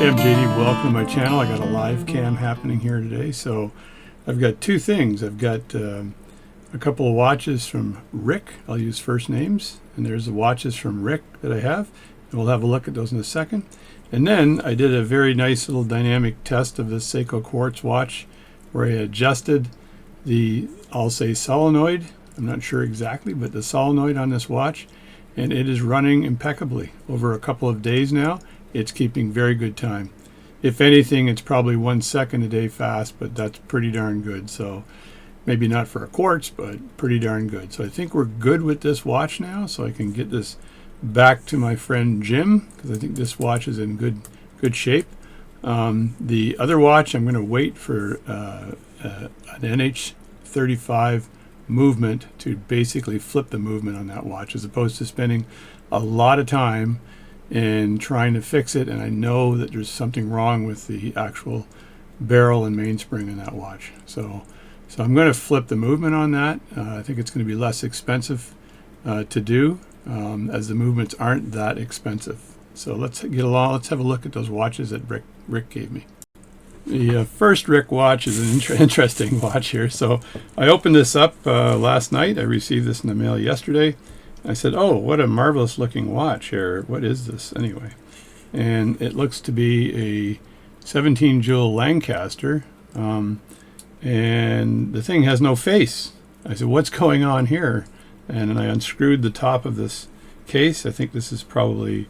Hey, I'm JD. Welcome to my channel. I got a live cam happening here today. So I've got two things. I've got a couple of watches from Rick. I'll use first names. And there's the watches from Rick that I have. And we'll have a look at those in a second. And then I did a very nice little dynamic test of this Seiko Quartz watch where I adjusted the, I'll say solenoid. I'm not sure exactly, but the solenoid on this watch. And it is running impeccably over a couple of days now. It's keeping very good time. If anything, it's probably 1 second a day fast, but that's pretty darn good. So maybe not for a quartz, but pretty darn good. So I think we're good with this watch now. So I can get this back to my friend Jim, because I think this watch is in good shape. The other watch, I'm going to wait for an NH35 movement to basically flip the movement on that watch, as opposed to spending a lot of time and trying to fix it. And I know that there's something wrong with the actual barrel and mainspring in that watch. So I'm going to flip the movement on that. I think it's going to be less expensive to do, as the movements aren't that expensive. So let's get along. Let's have a look at those watches that Rick gave me. The first Rick watch is an interesting watch here. So I opened this up last night. I received this in the mail yesterday. I said, oh, what a marvelous looking watch here. What is this anyway? And it looks to be a 17 jewel Lancaster. And the thing has no face. I said, what's going on here? And I unscrewed the top of this case. I think this is probably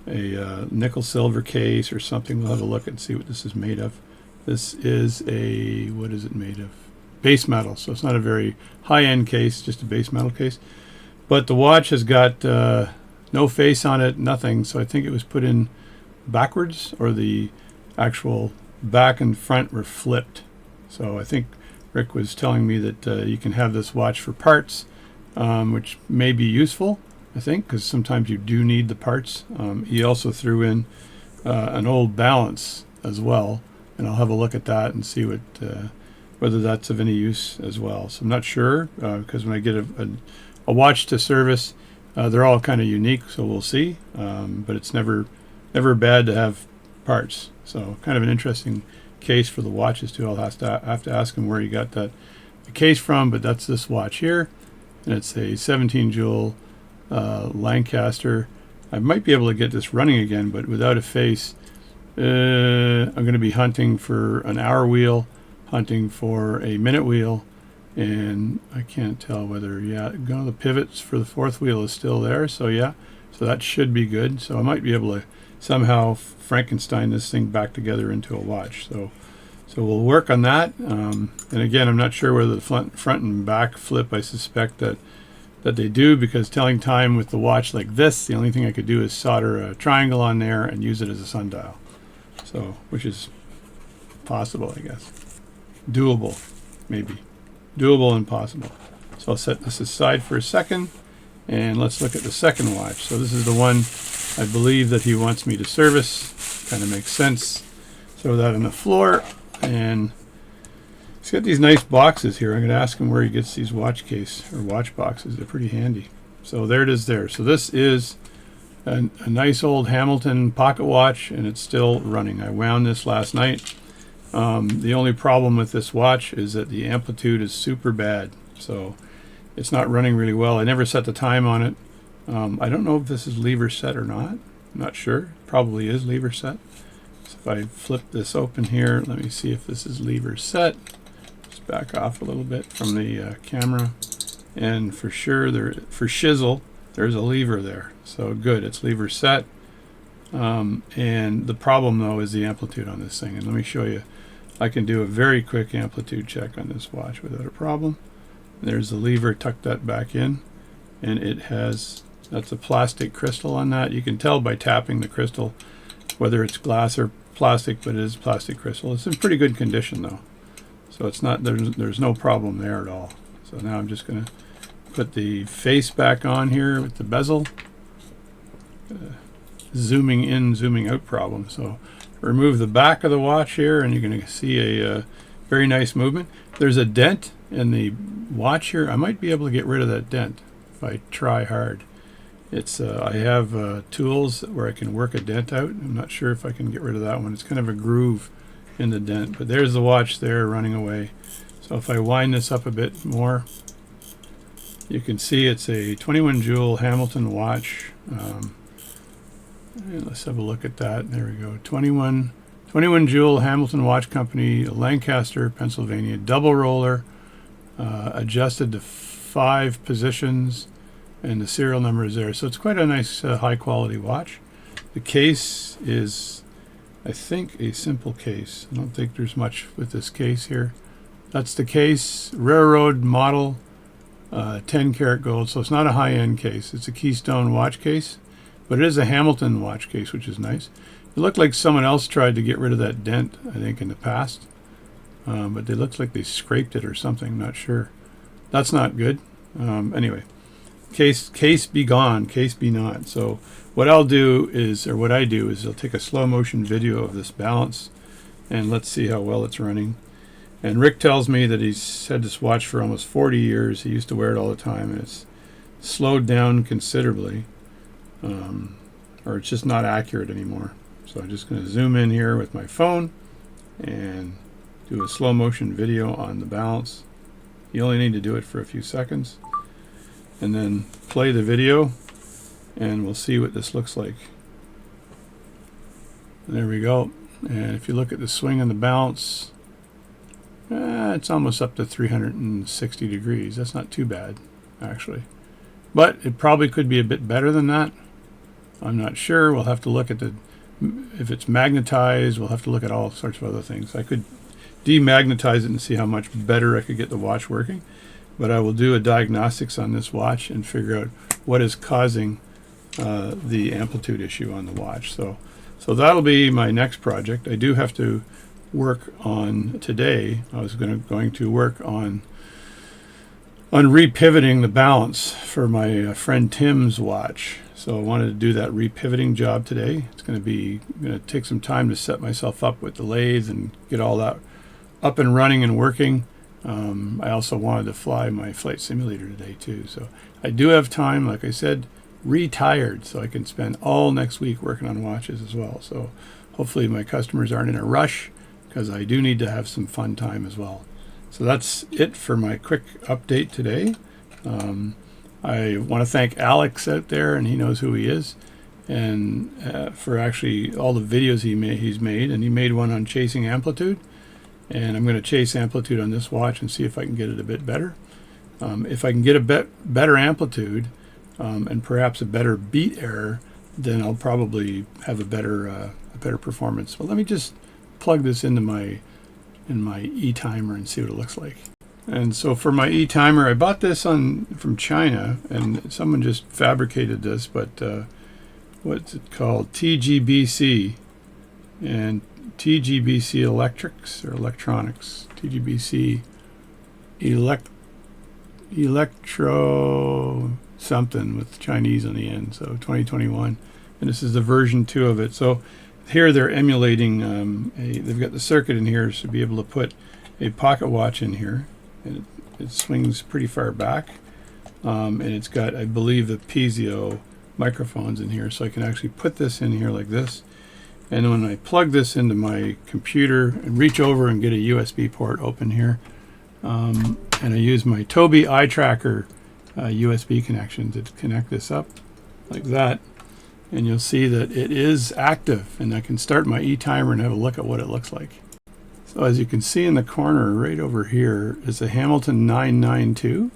a nickel silver case or something. We'll have a look and see what this is made of. This is a, what is it made of? Base metal. So it's not a very high-end case, just a base metal case. But the watch has got no face on it, nothing. So I think it was put in backwards, or the actual back and front were flipped. So I think Rick was telling me that you can have this watch for parts, which may be useful, I think, because sometimes you do need the parts. He also threw in an old balance as well, and I'll have a look at that and see what whether that's of any use as well. So I'm not sure, because when I get a watch to service, they're all kind of unique, so we'll see. But it's never bad to have parts. So kind of an interesting case for the watches too. I'll have to ask him where he got the case from, but that's this watch here, and it's a 17 jewel Lancaster. I might be able to get this running again, but without a face. I'm going to be hunting for an hour wheel, hunting for a minute wheel, and I can't tell whether, the pivots for the fourth wheel is still there. So so that should be good. So I might be able to somehow Frankenstein this thing back together into a watch. So we'll work on that. And again, I'm not sure whether the front and back flip. I suspect that they do, because telling time with the watch like this, the only thing I could do is solder a triangle on there and use it as a sundial. So, which is possible, I guess. Doable, maybe. Doable and possible. So I'll set this aside for a second, and let's look at the second watch. So this is the one I believe that he wants me to service. Kind of makes sense. Throw that on the floor, and he's got these nice boxes here. I'm going to ask him where he gets these watch case or watch boxes. They're pretty handy. So there it is there. So this is a nice old Hamilton pocket watch, and it's still running. I wound this last night. The only problem with this watch is that the amplitude is super bad, so it's not running really well. I never set the time on it. I don't know if this is lever set or not. I'm not sure. Probably is lever set. So if I flip this open here, let me see if this is lever set. Just back off a little bit from the camera, and for sure, for shizzle, there's a lever there. So good, it's lever set. And the problem though is the amplitude on this thing. And let me show you. I can do a very quick amplitude check on this watch without a problem. There's the lever, tuck that back in, and it has, that's a plastic crystal on that. You can tell by tapping the crystal whether it's glass or plastic, but it is plastic crystal. It's in pretty good condition though. So it's not, there's no problem there at all. So now I'm just gonna put the face back on here with the bezel. Zooming in, zooming out problem. So remove the back of the watch here, and you're going to see a very nice movement. There's a dent in the watch here. I might be able to get rid of that dent if I try hard. It's I have tools where I can work a dent out. I'm not sure if I can get rid of that one. It's kind of a groove in the dent, but there's the watch there running away. So if I wind this up a bit more, you can see it's a 21 jewel Hamilton watch. And let's have a look at that. There we go. 21 jewel Hamilton Watch Company, Lancaster, Pennsylvania, double roller, adjusted to 5 positions, and the serial number is there. So it's quite a nice high quality watch. The case is, I think, a simple case. I don't think there's much with this case here. That's the case, railroad model, 10 karat gold. So it's not a high-end case. It's a Keystone watch case, but it is a Hamilton watch case, which is nice. It looked like someone else tried to get rid of that dent, I think, in the past. But it looks like they scraped it or something. I'm not sure. That's not good. Anyway, case be gone, case be not. So what I'll do is, or what I do is, I'll take a slow motion video of this balance, and let's see how well it's running. And Rick tells me that he's had this watch for almost 40 years. He used to wear it all the time, and it's slowed down considerably, or it's just not accurate anymore. So I'm just going to zoom in here with my phone and do a slow motion video on the balance. You only need to do it for a few seconds, and then play the video, and we'll see what this looks like. And there we go. And if you look at the swing and the balance, it's almost up to 360 degrees. That's not too bad, actually. But it probably could be a bit better than that. I'm not sure. We'll have to look at if it's magnetized. We'll have to look at all sorts of other things. I could demagnetize it and see how much better I could get the watch working. But I will do a diagnostics on this watch and figure out what is causing the amplitude issue on the watch. So that'll be my next project. I do have to work on today. I was going to work on repivoting the balance for my friend Tim's watch. So I wanted to do that repivoting job today. It's going to take some time to set myself up with the lathe and get all that up and running and working. I also wanted to fly my flight simulator today too. So I do have time, like I said, retired, so I can spend all next week working on watches as well. So hopefully my customers aren't in a rush, because I do need to have some fun time as well. So that's it for my quick update today. I want to thank Alex out there, and he knows who he is, and for actually all the videos he's made, and he made one on chasing amplitude, and I'm going to chase amplitude on this watch and see if I can get it a bit better. If I can get a better amplitude and perhaps a better beat error, then I'll probably have a better performance. Well, let me just plug this into my eTimer and see what it looks like. And so for my eTimer, I bought this from China, and someone just fabricated this, but what's it called? TGBC, and TGBC Electrics or Electronics. TGBC Electro something with Chinese on the end. So 2021, and this is the version 2 of it. So here they're emulating they've got the circuit in here to be able to put a pocket watch in here, and it swings pretty far back, and it's got, I believe, the piezo microphones in here, so I can actually put this in here like this, and when I plug this into my computer and reach over and get a USB port open here, and I use my Tobii eye tracker USB connection to connect this up like that, and you'll see that it is active, and I can start my eTimer and have a look at what it looks like. So as you can see in the corner right over here is a Hamilton 992.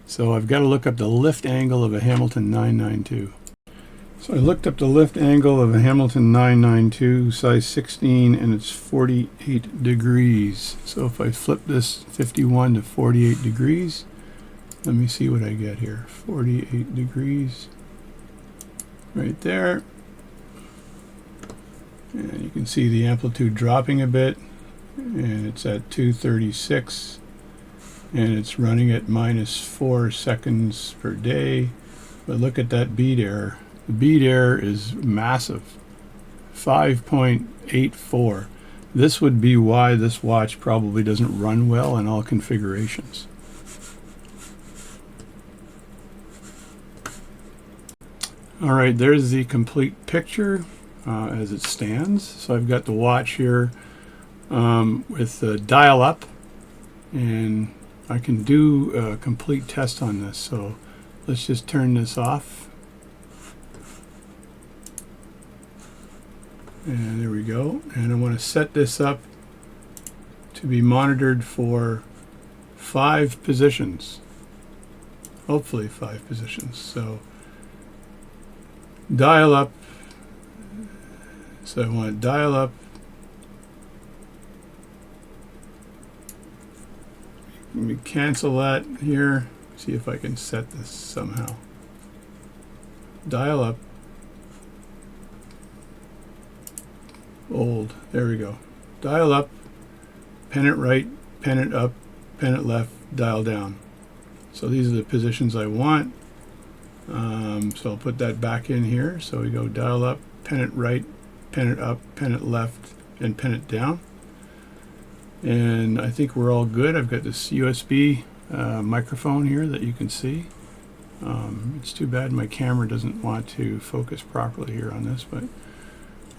So I've got to look up the lift angle of a Hamilton 992. So I looked up the lift angle of a Hamilton 992 size 16, and it's 48 degrees. So if I flip this 51 to 48 degrees, let me see what I get here. 48 degrees. Right there, and you can see the amplitude dropping a bit, and it's at 236, and it's running at -4 seconds per day. But look at that beat error. The beat error is massive, 5.84. This would be why this watch probably doesn't run well in all configurations. All right, there's the complete picture as it stands. So I've got the watch here with the dial up, and I can do a complete test on this. So let's just turn this off. And there we go. And I want to set this up to be monitored for 5 positions. Hopefully 5 positions. So dial up. So I want dial up. Let me cancel that here. See if I can set this somehow. Dial up. Old. There we go. Dial up. Pen it right. Pen it up. Pen it left. Dial down. So these are the positions I want. So I'll put that back in here. So we go dial up, pen it right, pen it up, pen it left, and pen it down. And I think we're all good. I've got this USB microphone here that you can see. It's too bad my camera doesn't want to focus properly here on this, but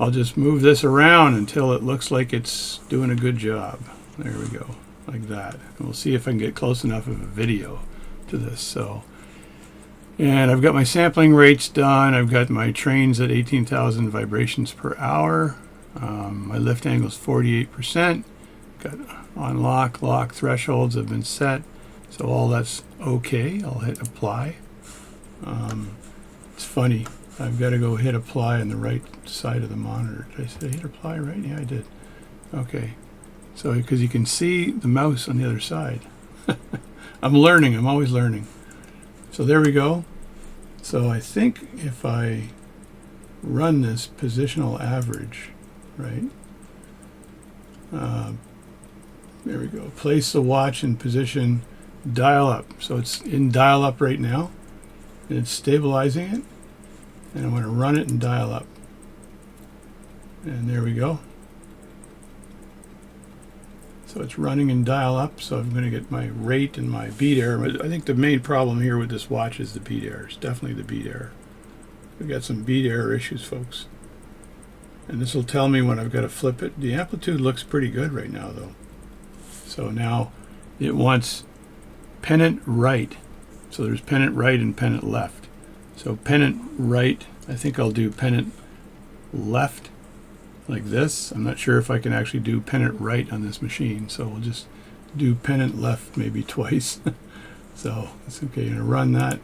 I'll just move this around until it looks like it's doing a good job. There we go, like that. And we'll see if I can get close enough of a video to this. So, and I've got my sampling rates done. I've got my trains at 18,000 vibrations per hour. My lift angle is 48%. Got on lock thresholds have been set, so all that's okay. I'll hit apply. It's funny, I've got to go hit apply on the right side of the monitor. Did I say hit apply right? Yeah, I did. Okay, so because you can see the mouse on the other side. I'm learning, I'm always learning. So there we go. So I think if I run this positional average, right? There we go. Place the watch in position, dial up. So it's in dial up right now. And it's stabilizing it. And I'm going to run it and dial up. And there we go. So it's running in dial up, so I'm going to get my rate and my beat error. I think the main problem here with this watch is the beat error. It's definitely the beat error. We've got some beat error issues, folks. And this will tell me when I've got to flip it. The amplitude looks pretty good right now, though. So now it wants pennant right. So there's pennant right and pennant left. So pennant right, I think I'll do pennant left. Like this. I'm not sure if I can actually do pennant right on this machine, so we'll just do pennant left maybe twice. So it's okay. I'm going to run that,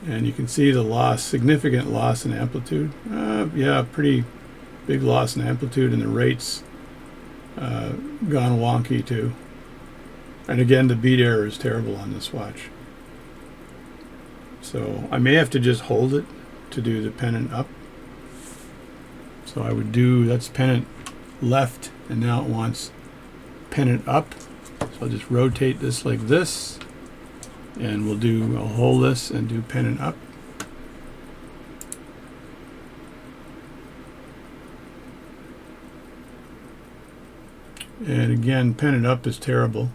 and you can see the loss, significant loss in amplitude. Yeah, pretty big loss in amplitude, and the rates gone wonky too. And again, the beat error is terrible on this watch. So I may have to just hold it to do the pennant up. So I would do, that's pennant left, and now it wants pennant up. So I'll just rotate this like this, and I'll hold this and do pennant up. And again, pennant up is terrible.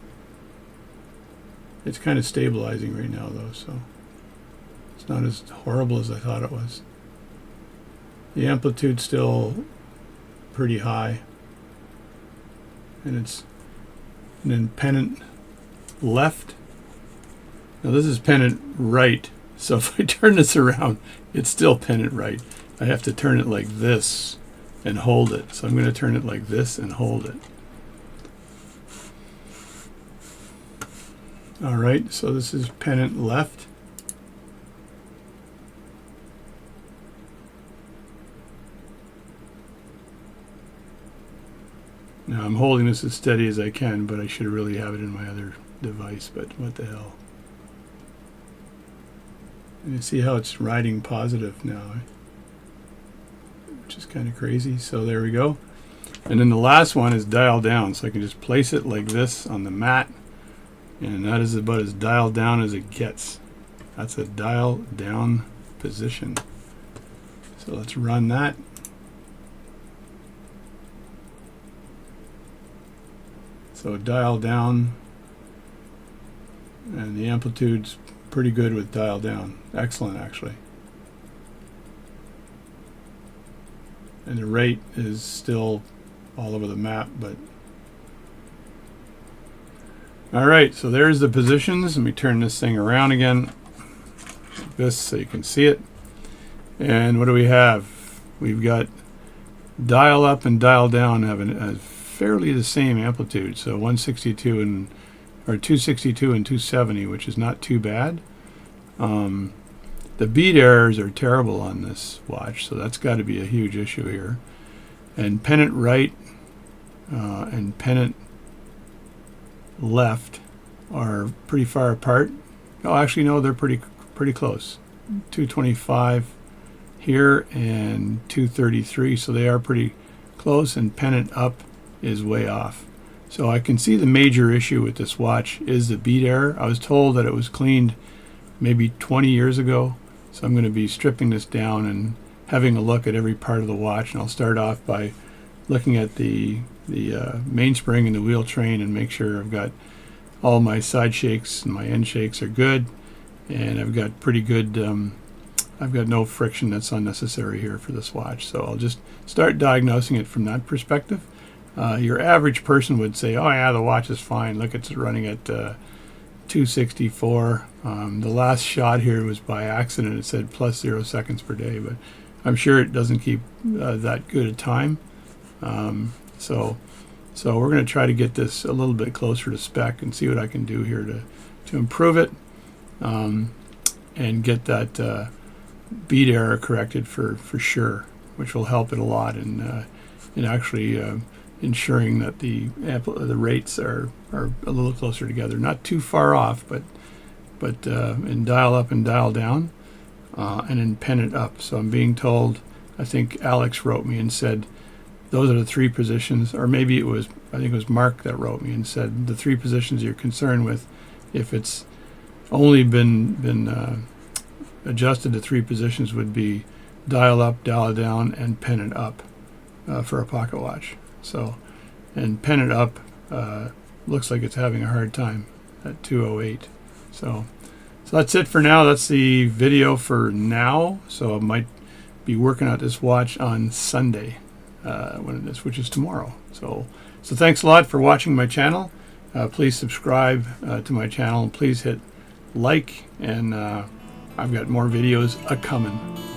It's kind of stabilizing right now though, so it's not as horrible as I thought it was. The amplitude's still pretty high, and then pennant left. Now this is pennant right, so if I turn this around, it's still pennant right. I have to turn it like this and hold it. So I'm going to turn it like this and hold it. All right, so this is pennant left. Now I'm holding this as steady as I can, but I should really have it in my other device, but what the hell. And you see how it's riding positive now, which is kind of crazy. So there we go. And then the last one is dial down, so I can just place it like this on the mat, and that is about as dialed down as it gets. That's a dial down position. So let's run that. So dial down, and the amplitude's pretty good with dial down. Excellent, actually. And the rate is still all over the map, but all right, so there's the positions. Let me turn this thing around again, like this, so you can see it. And what do we have? We've got dial up and dial down have a fairly the same amplitude, so 162 and or 262 and 270, which is not too bad. The beat errors are terrible on this watch, so that's got to be a huge issue here. And pennant right and pennant left are pretty far apart. Oh, actually, no, they're pretty close. 225 here and 233, so they are pretty close. And pennant up is way off. So I can see the major issue with this watch is the beat error. I was told that it was cleaned maybe 20 years ago. So I'm going to be stripping this down and having a look at every part of the watch. And I'll start off by looking at the mainspring and the wheel train and make sure I've got all my side shakes and my end shakes are good. And I've got pretty good, I've got no friction that's unnecessary here for this watch. So I'll just start diagnosing it from that perspective. Your average person would say, oh yeah, the watch is fine. Look, it's running at 264. The last shot here was by accident. It said plus 0 seconds per day, but I'm sure it doesn't keep that good a time. So we're going to try to get this a little bit closer to spec and see what I can do here to improve it and get that beat error corrected for sure, which will help it a lot in actually ensuring that the rates are a little closer together, not too far off, but in dial up and dial down, and in pennant up. So I'm being told, I think Alex wrote me and said those are the three positions, or maybe I think it was Mark that wrote me and said the three positions you're concerned with. If it's only been adjusted to three positions, would be dial up, dial down, and pennant up for a pocket watch. So, and pennant up looks like it's having a hard time at 208. So that's it for now. That's the video for now. So I might be working out this watch on Sunday which is tomorrow. So thanks a lot for watching my channel. Please subscribe to my channel. Please hit like, and I've got more videos a-coming.